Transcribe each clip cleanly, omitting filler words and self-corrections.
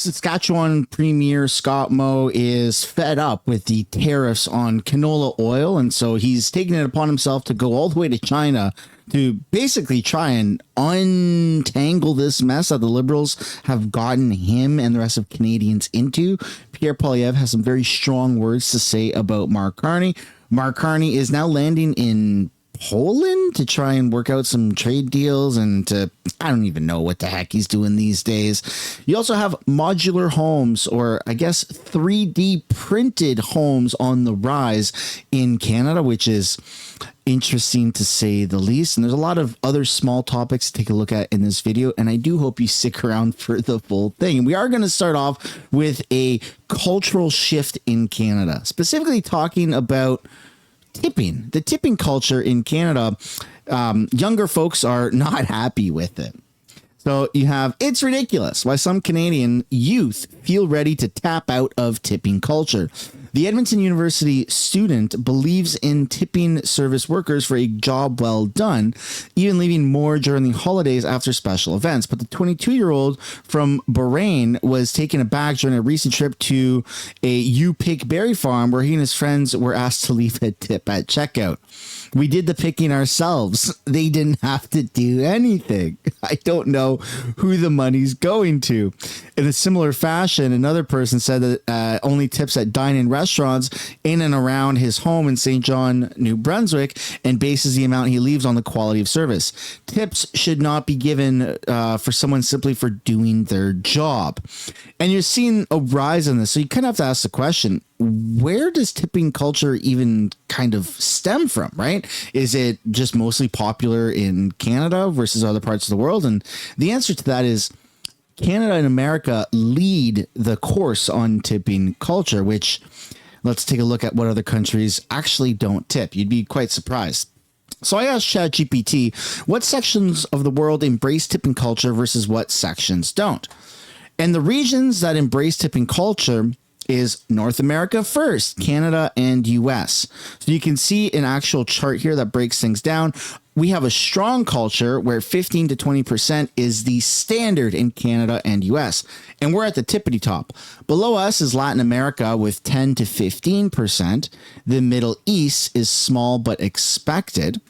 Saskatchewan Premier Scott Moe is fed up with the tariffs on canola oil, and so he's taken it upon himself to go all the way to China to basically try and untangle this mess that the Liberals have gotten him and the rest of Canadians into. Pierre Poilievre has some very strong words to say about Mark Carney. Mark Carney is now landing in Poland to try and work out some trade deals and to, I don't even know what the heck he's doing these days. You also have modular homes, or I guess 3D printed homes, on the rise in Canada, which is interesting to say the least. And there's a lot of other small topics to take a look at in this video, and I do hope you stick around for the full thing. And we are going to start off with a cultural shift in Canada, specifically talking about tipping, the tipping culture in Canada. Younger folks are not happy with it. So you have, it's ridiculous why some Canadian youth feel ready to tap out of tipping culture. The Edmonton University student believes in tipping service workers for a job well done, even leaving more during the holidays after special events. But the 22-year-old from Bahrain was taken aback during a recent trip to a U-Pick berry farm where he and his friends were asked to leave a tip at checkout. We did the picking ourselves. They didn't have to do anything. I don't know who the money's going to. In a similar fashion, another person said that only tips at dine-in restaurants in and around his home in St. John, New Brunswick, and bases the amount he leaves on the quality of service. Tips should not be given for someone simply for doing their job. And you're seeing a rise in this. So you kind of have to ask the question, where does tipping culture even kind of stem from, right? Is it just mostly popular in Canada versus other parts of the world? And the answer to that is Canada and America lead the course on tipping culture, which, let's take a look at what other countries actually don't tip. You'd be quite surprised. So I asked ChatGPT what sections of the world embrace tipping culture versus what sections don't. And the regions that embrace tipping culture is North America first, Canada and US. So you can see an actual chart here that breaks things down. We have a strong culture where 15 to 20% is the standard in Canada and US. And we're at the tippity top. Below us is Latin America with 10 to 15%. The Middle East is small but expected.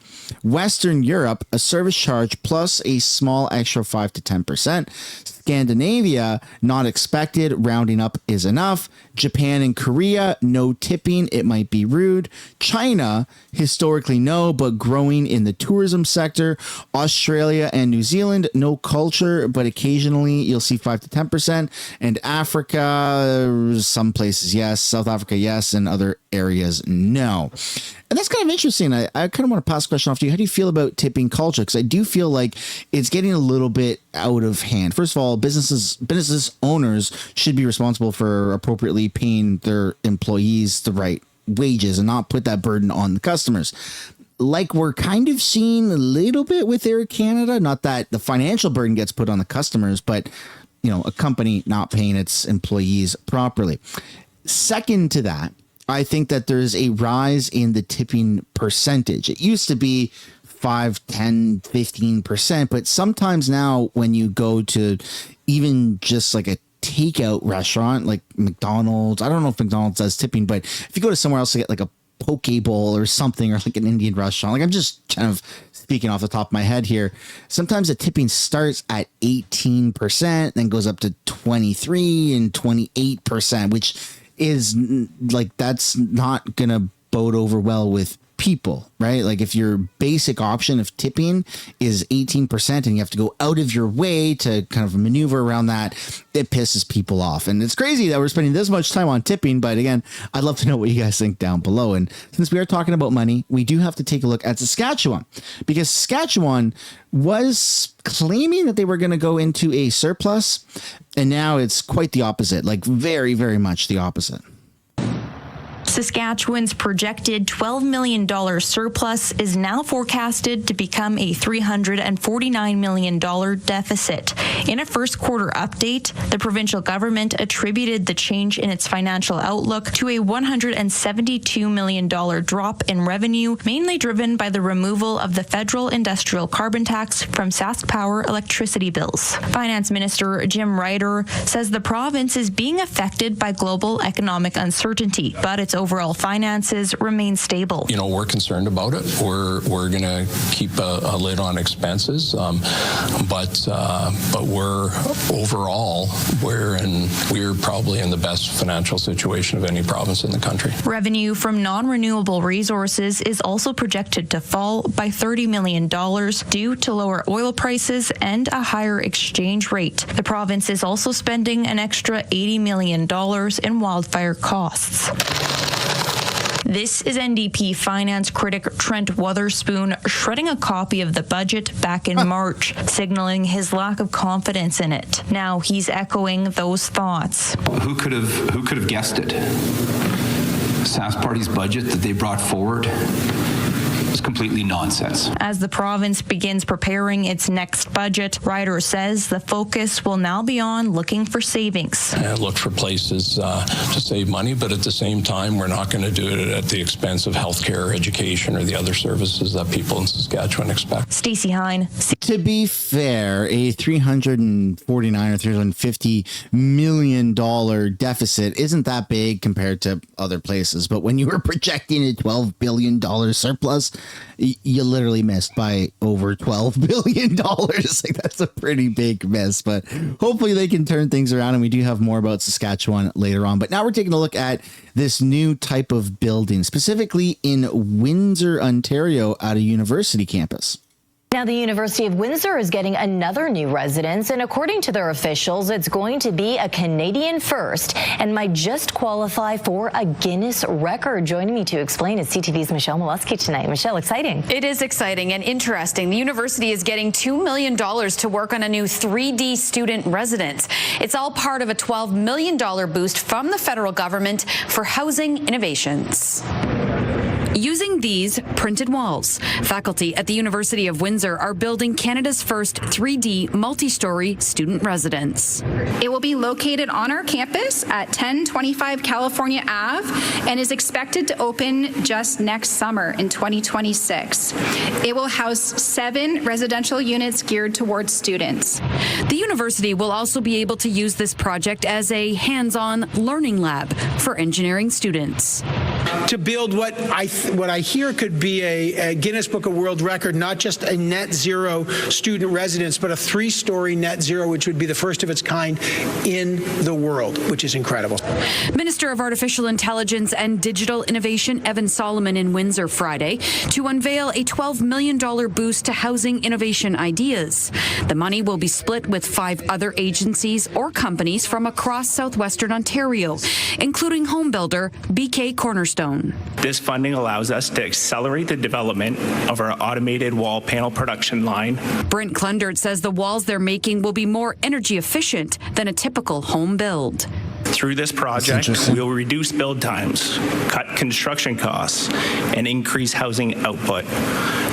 Western Europe, a service charge plus a small extra 5 to 10%. Scandinavia, not expected, rounding up is enough. Japan and Korea, no tipping, it might be rude. China, historically no, but growing in the tourism sector. Australia and New Zealand, no culture, but occasionally you'll see 5 to 10%. And Africa, some places yes, South Africa yes, and other areas no. And that's kind of interesting. I kind of want to pass the question off to you. How do you feel about tipping culture? Because I do feel like it's getting a little bit out of hand. First of all, business owners should be responsible for appropriately paying their employees the right wages and not put that burden on the customers. Like we're kind of seeing a little bit with Air Canada, not that the financial burden gets put on the customers, but you know, a company not paying its employees properly. Second to that, I think that there's a rise in the tipping percentage. It used to be 5, 10, 15%, but sometimes now when you go to even just like a takeout restaurant like McDonald's, I don't know if McDonald's does tipping, but if you go to somewhere else to get like a poke bowl or something, or like an Indian restaurant, like I'm just kind of speaking off the top of my head here, sometimes the tipping starts at 18%, then goes up to 23 and 28%, which is like, that's not gonna bode over well with people, right? Like if your basic option of tipping is 18% and you have to go out of your way to kind of maneuver around that, it pisses people off. And it's crazy that we're spending this much time on tipping, but again, I'd love to know what you guys think down below. And since we are talking about money, we do have to take a look at Saskatchewan, because Saskatchewan was claiming that they were going to go into a surplus, and now it's quite the opposite, like very, very much the opposite. Saskatchewan's projected $12 million surplus is now forecasted to become a $349 million deficit. In a first quarter update, the provincial government attributed the change in its financial outlook to a $172 million drop in revenue, mainly driven by the removal of the federal industrial carbon tax from Sask Power electricity bills. Finance Minister Jim Ryder says the province is being affected by global economic uncertainty, but its overall finances remain stable. We're concerned about it. We're going to keep a lid on expenses, but we're overall we're probably in the best financial situation of any province in the country. Revenue from non-renewable resources is also projected to fall by $30 million due to lower oil prices and a higher exchange rate. The province is also spending an extra $80 million in wildfire costs. This is NDP finance critic Trent Wotherspoon shredding a copy of the budget back in March, signaling his lack of confidence in it. Now he's echoing those thoughts. Who could have guessed it? Sask Party's budget that they brought forward is completely nonsense. As the province begins preparing its next budget, Ryder says the focus will now be on looking for savings. Look for places to save money, but at the same time, we're not going to do it at the expense of healthcare, education, or the other services that people in Saskatchewan expect. Stacey Hine. To be fair, a $349 or $350 million deficit isn't that big compared to other places. But when you were projecting a $12 billion surplus, you literally missed by over $12 billion. Like, that's a pretty big miss, but hopefully they can turn things around. And we do have more about Saskatchewan later on. But now we're taking a look at this new type of building, specifically in Windsor, Ontario, at a university campus. Now, the University of Windsor is getting another new residence, and according to their officials, it's going to be a Canadian first and might just qualify for a Guinness record. Joining me to explain is CTV's Michelle Molesky tonight. Michelle, exciting. It is exciting and interesting. The university is getting $2 million to work on a new 3D student residence. It's all part of a $12 million boost from the federal government for housing innovations. Using these printed walls, faculty at the University of Windsor are building Canada's first 3D multi-story student residence. It will be located on our campus at 1025 California Ave and is expected to open just next summer in 2026. It will house 7 residential units geared towards students. The university will also be able to use this project as a hands-on learning lab for engineering students. To build what I hear could be a Guinness Book of World Record, not just a net zero student residence, but a 3-story net zero, which would be the first of its kind in the world, which is incredible. Minister of Artificial Intelligence and Digital Innovation Evan Solomon in Windsor Friday to unveil a $12 million boost to housing innovation ideas. The money will be split with 5 other agencies or companies from across southwestern Ontario, including home builder BK Cornerstone. This funding allows us to accelerate the development of our automated wall panel production line. Brent Klundert says the walls they're making will be more energy efficient than a typical home build. Through this project, we will reduce build times, cut construction costs, and increase housing output.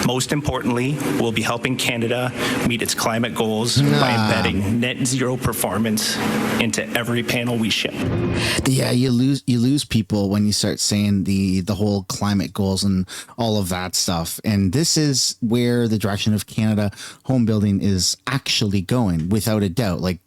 Most importantly, we'll be helping Canada meet its climate goals by embedding net zero performance into every panel we ship. Yeah, you lose people when you start saying the whole climate goals and all of that stuff. And this is where the direction of Canada home building is actually going, without a doubt. Like,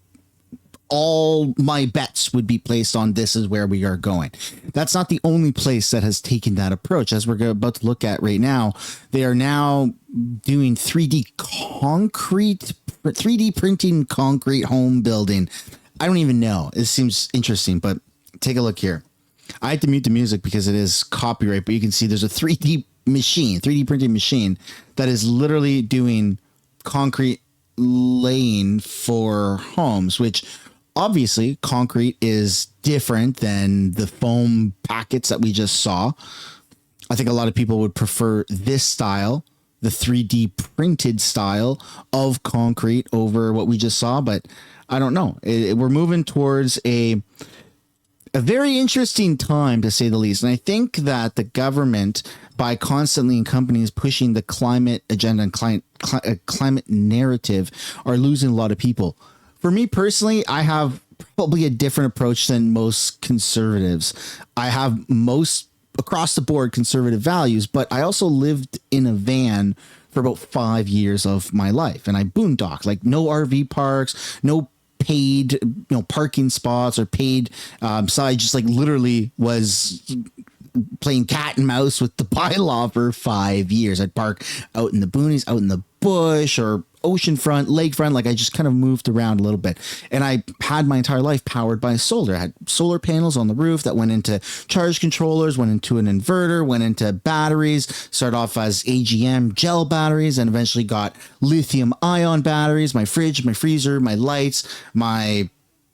all my bets would be placed on this is where we are going. That's not the only place that has taken that approach. As we're about to look at right now, they are now doing 3D printing concrete home building. I don't even know. It seems interesting, but take a look here. I had to mute the music because it is copyright, but you can see there's a 3D printing machine that is literally doing concrete laying for homes, which obviously concrete is different than the foam packets that we just saw. I think a lot of people would prefer this style, the 3D printed style of concrete, over what we just saw, but I don't know. We're moving towards a a very interesting time, to say the least. And I think that the government, by constantly and companies pushing the climate agenda and climate narrative, are losing a lot of people. For me personally, I have probably a different approach than most conservatives. I have most across the board conservative values, but I also lived in a van for about 5 years of my life, and I boondocked, like no RV parks, no paid parking spots or paid so I just like literally was playing cat and mouse with the bylaw for 5 years. I'd park out in the boonies, out in the bush, or oceanfront, lakefront. Like I just kind of moved around a little bit, and I had my entire life powered by solar. I had solar panels on the roof that went into charge controllers, went into an inverter, went into batteries. Started off as AGM gel batteries, and eventually got lithium ion batteries. My fridge, my freezer, my lights, my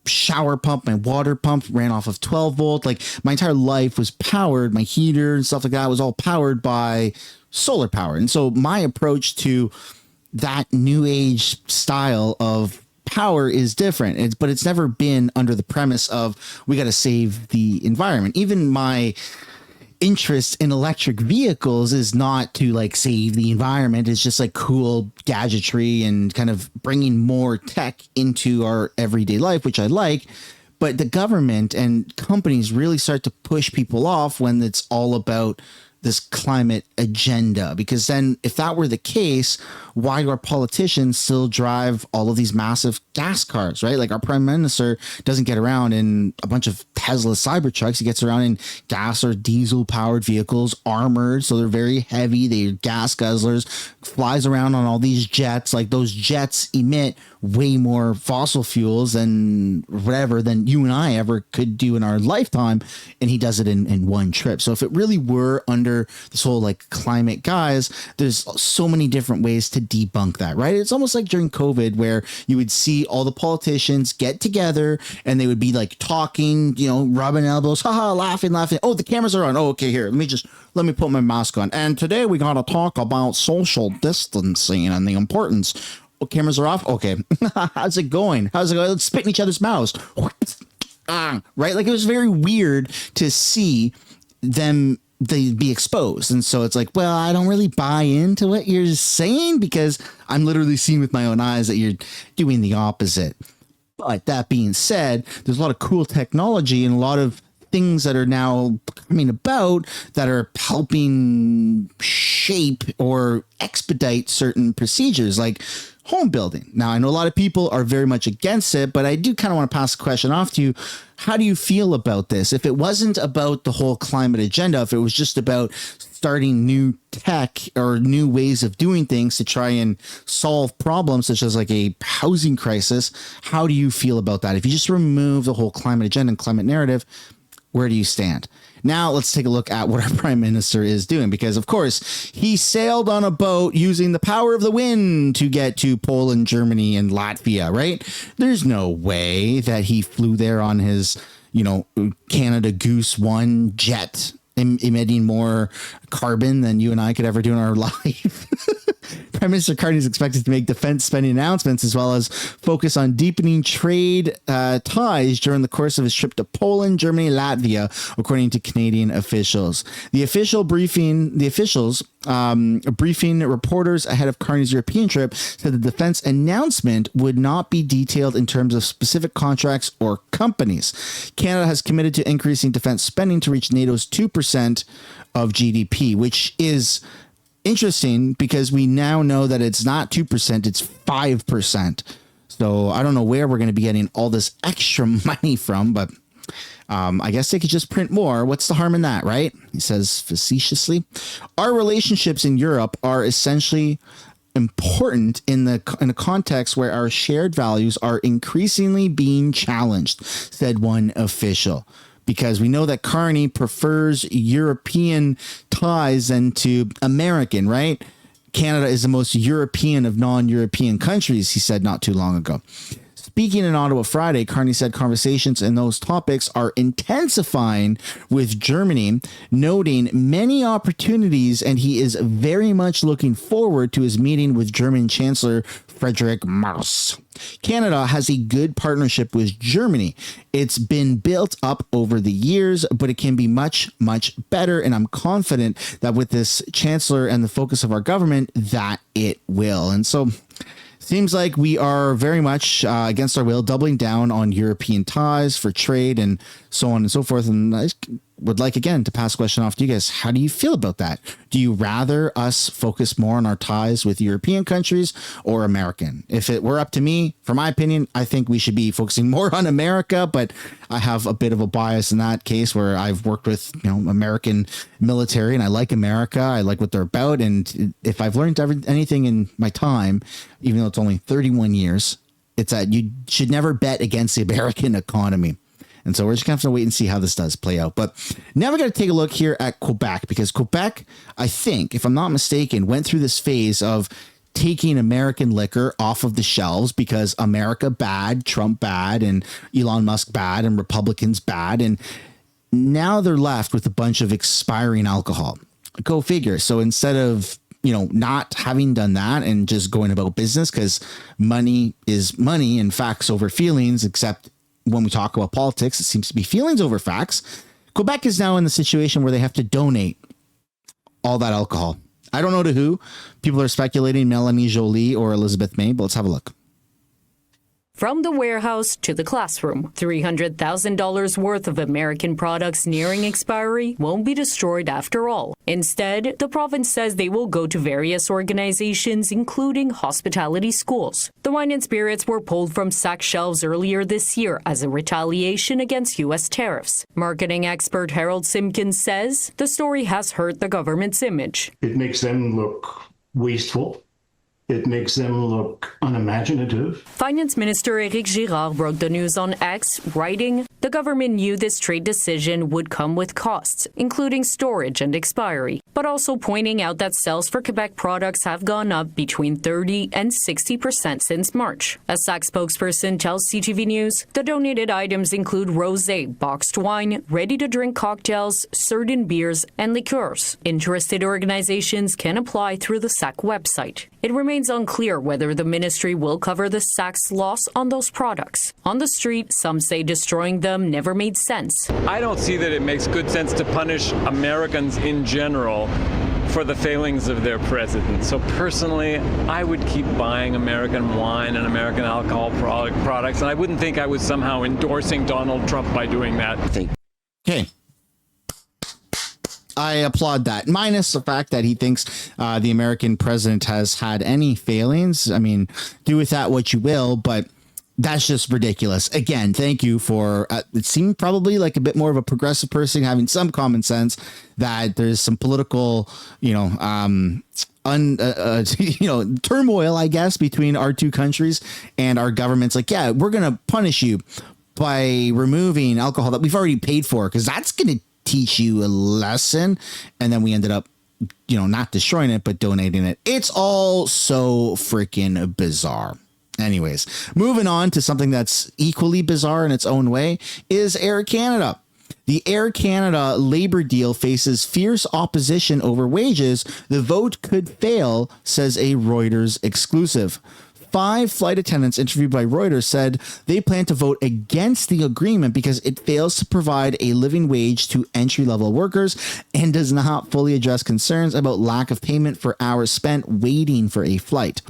shower pump, my water pump ran off of 12 volt. Like my entire life was powered. My heater and stuff like that was all powered by solar power. And so my approach to that new age style of power is different. But it's never been under the premise of we got to save the environment. Even my interest in electric vehicles is not to like save the environment. It's just like cool gadgetry and kind of bringing more tech into our everyday life, which I like. But the government and companies really start to push people off when it's all about this climate agenda, because then if that were the case, why do our politicians still drive all of these massive gas cars, right? Like our prime minister doesn't get around in a bunch of Tesla Cybertrucks. He gets around in gas or diesel powered vehicles, armored. So they're very heavy. They're gas guzzlers, flies around on all these jets. Like those jets emit way more fossil fuels than whatever than you and I ever could do in our lifetime. And he does it in one trip. So if it really were under this whole like climate guise, there's so many different ways to debunk that, right? It's almost like during COVID where you would see all the politicians get together and they would be like talking, rubbing elbows, haha, laughing. Oh, the cameras are on. Oh, okay, here, let me put my mask on. And today we got to talk about social distancing and the importance. Oh, cameras are off. Okay. How's it going? Let's spit in each other's mouths. Right? Like it was very weird to see them they be exposed. And so it's like, well, I don't really buy into what you're saying because I'm literally seeing with my own eyes that you're doing the opposite. But that being said, there's a lot of cool technology and a lot of things that are now coming about that are helping shape or expedite certain procedures like home building. Now, I know a lot of people are very much against it, but I do kind of want to pass the question off to you. How do you feel about this? If it wasn't about the whole climate agenda, if it was just about starting new tech or new ways of doing things to try and solve problems such as like a housing crisis, how do you feel about that? If you just remove the whole climate agenda and climate narrative, where do you stand? Now let's take a look at what our prime minister is doing, because of course he sailed on a boat using the power of the wind to get to Poland, Germany, and Latvia, right? There's no way that he flew there on his, Canada Goose 1 jet emitting more carbon than you and I could ever do in our life. Prime Minister Carney is expected to make defense spending announcements as well as focus on deepening trade ties during the course of his trip to Poland, Germany, Latvia, according to Canadian officials. The officials briefing reporters ahead of Carney's European trip said the defense announcement would not be detailed in terms of specific contracts or companies. Canada has committed to increasing defense spending to reach NATO's 2% of GDP, which is interesting because we now know that it's not 2%, it's 5%. So I don't know where we're going to be getting all this extra money from, but I guess they could just print more. What's the harm in that, right? He says facetiously. Our relationships in Europe are essentially important in a context where our shared values are increasingly being challenged, said one official. Because we know that Carney prefers European ties than to American, right? Canada is the most European of non-European countries, he said not too long ago. Speaking in Ottawa Friday, Carney said conversations in those topics are intensifying with Germany, noting many opportunities, and he is very much looking forward to his meeting with German Chancellor Friedrich Merz. Canada has a good partnership with Germany. It's been built up over the years, but it can be much, much better. And I'm confident that with this chancellor and the focus of our government, that it will. And so seems like we are very much against our will, doubling down on European ties for trade and so on and so forth. And I would like, again, to pass the question off to you guys. How do you feel about that? Do you rather us focus more on our ties with European countries or American? If it were up to me, for my opinion, I think we should be focusing more on America, but I have a bit of a bias in that case where I've worked with, American military, and I like America. I like what they're about. And if I've learned anything in my time, even though it's only 31 years, it's that you should never bet against the American economy. And so we're just going to have to wait and see how this does play out. But now we got to take a look here at Quebec, because Quebec, I think, if I'm not mistaken, went through this phase of taking American liquor off of the shelves because America bad, Trump bad, and Elon Musk bad, and Republicans bad. And now they're left with a bunch of expiring alcohol. Go figure. So instead of not having done that and just going about business, because money is money and facts over feelings, except when we talk about politics, it seems to be feelings over facts. Quebec is now in the situation where they have to donate all that alcohol. I don't know to who. People are speculating Melanie Joly or Elizabeth May, but let's have a look. From the warehouse to the classroom, $300,000 worth of American products nearing expiry won't be destroyed after all. Instead, the province says they will go to various organizations, including hospitality schools. The wine and spirits were pulled from SAC shelves earlier this year as a retaliation against U.S. tariffs. Marketing expert Harold Simpkins says the story has hurt the government's image. It makes them look wasteful. It makes them look unimaginative. Finance Minister Éric Girard broke the news on X, writing, "The government knew this trade decision would come with costs, including storage and expiry, but also pointing out that sales for Quebec products have gone up between 30 and 60% since March." A SAC spokesperson tells CTV News the donated items include rosé, boxed wine, ready-to-drink cocktails, certain beers, and liqueurs. Interested organizations can apply through the SAC website. It remains unclear whether the ministry will cover the SAC's loss on those products. On the street, some say destroying them never made sense. I don't see that it makes good sense to punish Americans in general for the failings of their president. So personally, I would keep buying American wine and American alcohol products, and I wouldn't think I was somehow endorsing Donald Trump by doing that. Okay. I applaud that, minus the fact that he thinks the American president has had any failings. I mean, do with that what you will, but that's just ridiculous. Again, thank you for it seemed probably like a bit more of a progressive person having some common sense that there's some political, turmoil, I guess, between our two countries and our governments. Like, yeah, we're going to punish you by removing alcohol that we've already paid for, because that's going to teach you a lesson. And then we ended up, not destroying it, but donating it. It's all so freaking bizarre. Anyways, moving on to something that's equally bizarre in its own way is Air Canada. The Air Canada labor deal faces fierce opposition over wages. The vote could fail, says a Reuters exclusive. 5 flight attendants interviewed by Reuters said they plan to vote against the agreement because it fails to provide a living wage to entry-level workers and does not fully address concerns about lack of payment for hours spent waiting for a flight.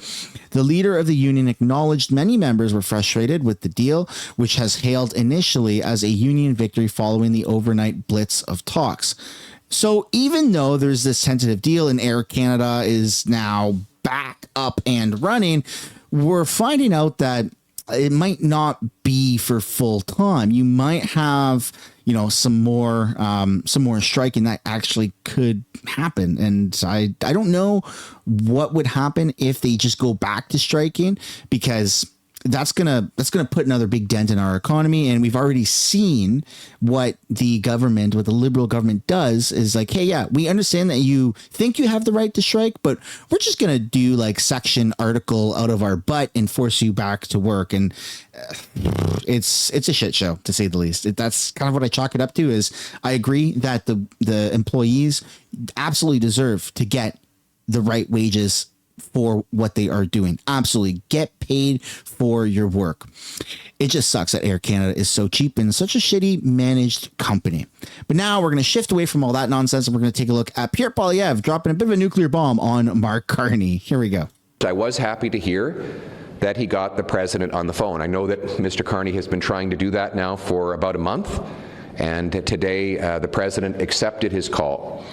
The leader of the union acknowledged many members were frustrated with the deal, which has hailed initially as a union victory following the overnight blitz of talks. So even though there's this tentative deal and Air Canada is now back up and running, we're finding out that it might not be for full time. You might have, some more striking that actually could happen. And I don't know what would happen if they just go back to striking, because that's gonna put another big dent in our economy. And we've already seen what the Liberal government does is like, hey, yeah, we understand that you think you have the right to strike, but we're just gonna do like section article out of our butt and force you back to work. And it's a shit show, to say the least. That's kind of what I chalk it up to. Is I agree that the employees absolutely deserve to get the right wages for what they are doing. Absolutely. Get paid for your work. It just sucks that Air Canada is so cheap and such a shitty managed company. But now we're going to shift away from all that nonsense and we're going to take a look at Pierre Poilievre dropping a bit of a nuclear bomb on Mark Carney. Here we go. I was happy to hear that he got the president on the phone. I know that Mr. Carney has been trying to do that now for about a month. And today the president accepted his call.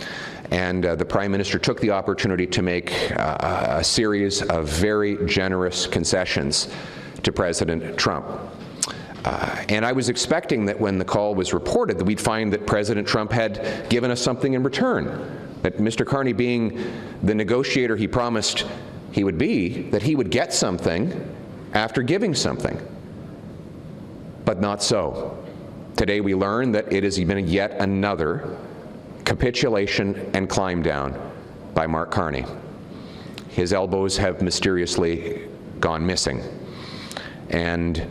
And the Prime Minister took the opportunity to make a series of very generous concessions to President Trump. And I was expecting that when the call was reported that we'd find that President Trump had given us something in return, that Mr. Carney, being the negotiator he promised he would be, that he would get something after giving something. But not so. Today we learn that it has been yet another capitulation and climb down by Mark Carney. His elbows have mysteriously gone missing. And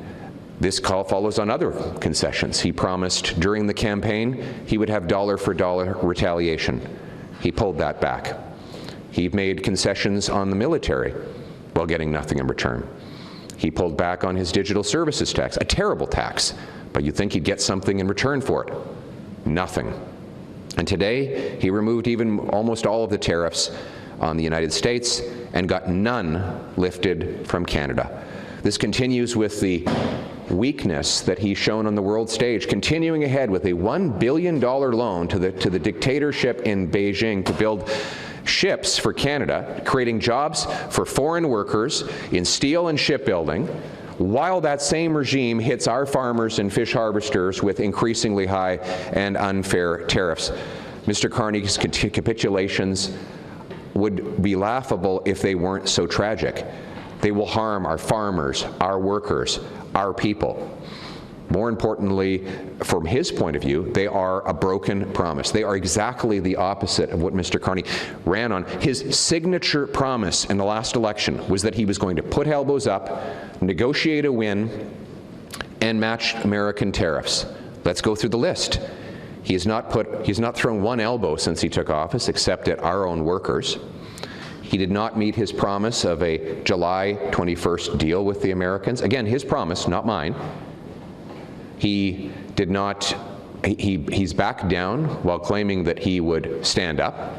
this call follows on other concessions. He promised during the campaign he would have dollar for dollar retaliation. He pulled that back. He made concessions on the military while getting nothing in return. He pulled back on his digital services tax, a terrible tax, but you'd think he'd get something in return for it. Nothing. And today, he removed even almost all of the tariffs on the United States and got none lifted from Canada. This continues with the weakness that he's shown on the world stage, continuing ahead with a $1 billion loan to the dictatorship in Beijing to build ships for Canada, creating jobs for foreign workers in steel and shipbuilding, while that same regime hits our farmers and fish harvesters with increasingly high and unfair tariffs. Mr. Carney's capitulations would be laughable if they weren't so tragic. They will harm our farmers, our workers, our people. More importantly, from his point of view, they are a broken promise. They are exactly the opposite of what Mr. Carney ran on. His signature promise in the last election was that he was going to put elbows up, negotiate a win, and match American tariffs. Let's go through the list. He's not thrown one elbow since he took office, except at our own workers. He did not meet his promise of a July 21st deal with the Americans. Again, his promise, not mine. He did not, he's backed down while claiming that he would stand up,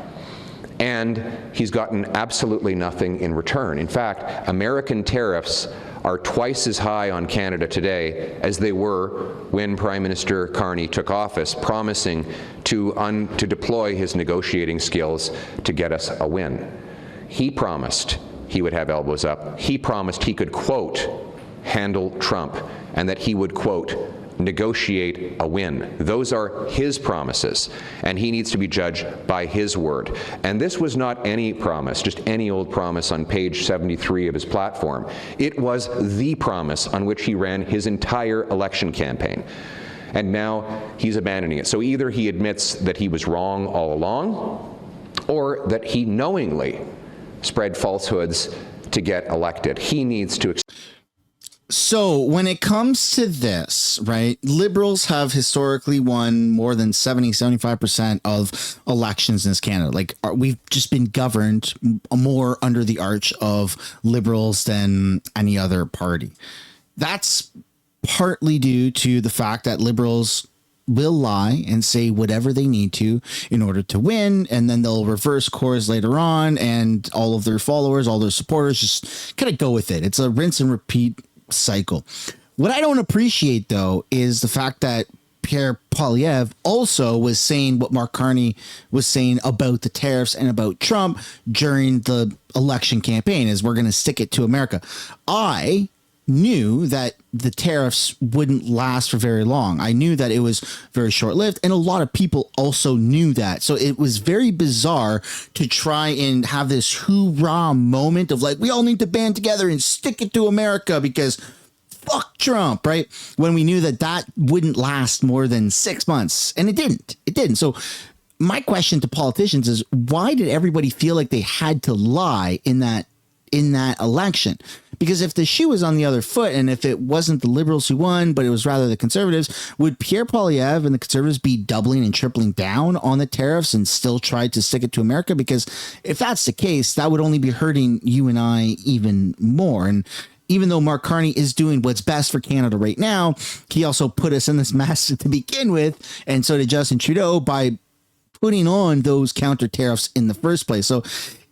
and he's gotten absolutely nothing in return. In fact, American tariffs are twice as high on Canada today as they were when Prime Minister Carney took office, promising to deploy his negotiating skills to get us a win. He promised he would have elbows up. He promised he could, quote, handle Trump, and that he would, quote, negotiate a win. Those are his promises, and he needs to be judged by his word. And this was not any promise, just any old promise on page 73 of his platform. It was the promise on which he ran his entire election campaign. And now he's abandoning it. So either he admits that he was wrong all along, or that he knowingly spread falsehoods to get elected. He needs to. So when it comes to this, right, Liberals have historically won more than 75% of elections in Canada. Like, we've just been governed more under the arch of Liberals than any other party. That's partly due to the fact that Liberals will lie and say whatever they need to in order to win, and then they'll reverse course later on, and all of their followers, all their supporters just kind of go with it. It's a rinse and repeat cycle. What I don't appreciate, though, is the fact that Pierre Poilievre also was saying what Mark Carney was saying about the tariffs and about Trump during the election campaign, is we're going to stick it to America. I knew that the tariffs wouldn't last for very long. I knew that it was very short-lived, and a lot of people also knew that. So it was very bizarre to try and have this hoorah moment of like, we all need to band together and stick it to America, because fuck Trump, right? When we knew that that wouldn't last more than 6 months, and it didn't. So my question to politicians is, why did everybody feel like they had to lie in that election? Because if the shoe was on the other foot, and if it wasn't the Liberals who won, but it was rather the Conservatives, would Pierre Poilievre and the Conservatives be doubling and tripling down on the tariffs and still try to stick it to America? Because if that's the case, that would only be hurting you and I even more. And even though Mark Carney is doing what's best for Canada right now, he also put us in this mess to begin with. And so did Justin Trudeau by putting on those counter tariffs in the first place. So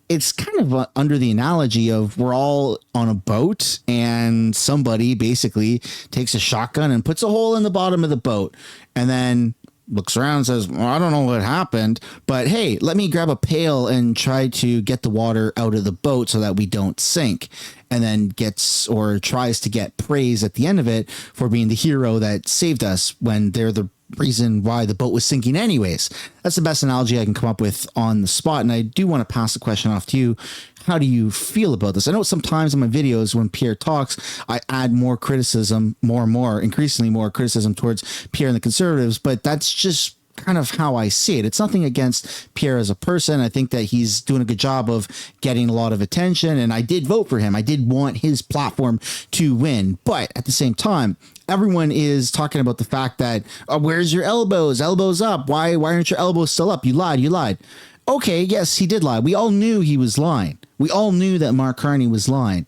it's kind of under the analogy of we're all on a boat and somebody basically takes a shotgun and puts a hole in the bottom of the boat and then looks around and says, well, I don't know what happened, but hey, let me grab a pail and try to get the water out of the boat so that we don't sink. And then gets or tries to get praise at the end of it for being the hero that saved us when they're the reason why the boat was sinking anyways. That's the best analogy I can come up with on the spot. And I do want to pass the question off to you. How do you feel about this? I know sometimes in my videos when Pierre talks, I add more criticism, increasingly more criticism towards Pierre and the Conservatives, but that's just kind of how I see it. It's nothing against Pierre as a person. I think that he's doing a good job of getting a lot of attention, and I did vote for him. I did want his platform to win, but at the same time, everyone is talking about the fact that, where's your elbows? Elbows up. Why aren't your elbows still up? You lied. Okay, yes, he did lie. We all knew he was lying. We all knew that Mark Carney was lying.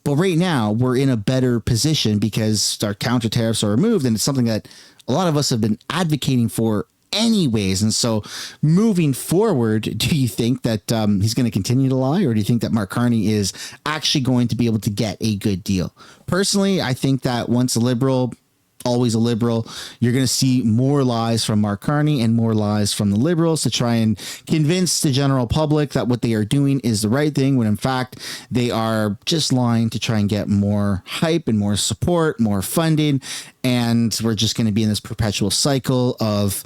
But right now, we're in a better position because our counter tariffs are removed, and it's something that a lot of us have been advocating for anyways. And so moving forward, do you think that he's going to continue to lie, or do you think that Mark Carney is actually going to be able to get a good deal? Personally, I think that once a Liberal, always a Liberal, you're going to see more lies from Mark Carney and more lies from the Liberals to try and convince the general public that what they are doing is the right thing, when in fact they are just lying to try and get more hype and more support, more funding. And we're just going to be in this perpetual cycle of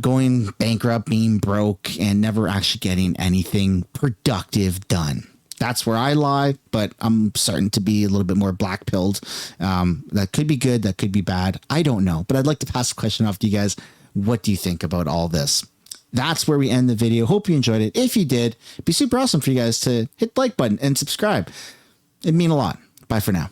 going bankrupt, being broke, and never actually getting anything productive done. That's where I lie, but I'm starting to be a little bit more black-pilled. That could be good, that could be bad. I don't know, but I'd like to pass the question off to you guys. What do you think about all this? That's where we end the video. Hope you enjoyed it. If you did, it'd be super awesome for you guys to hit the like button and subscribe. It'd mean a lot. Bye for now.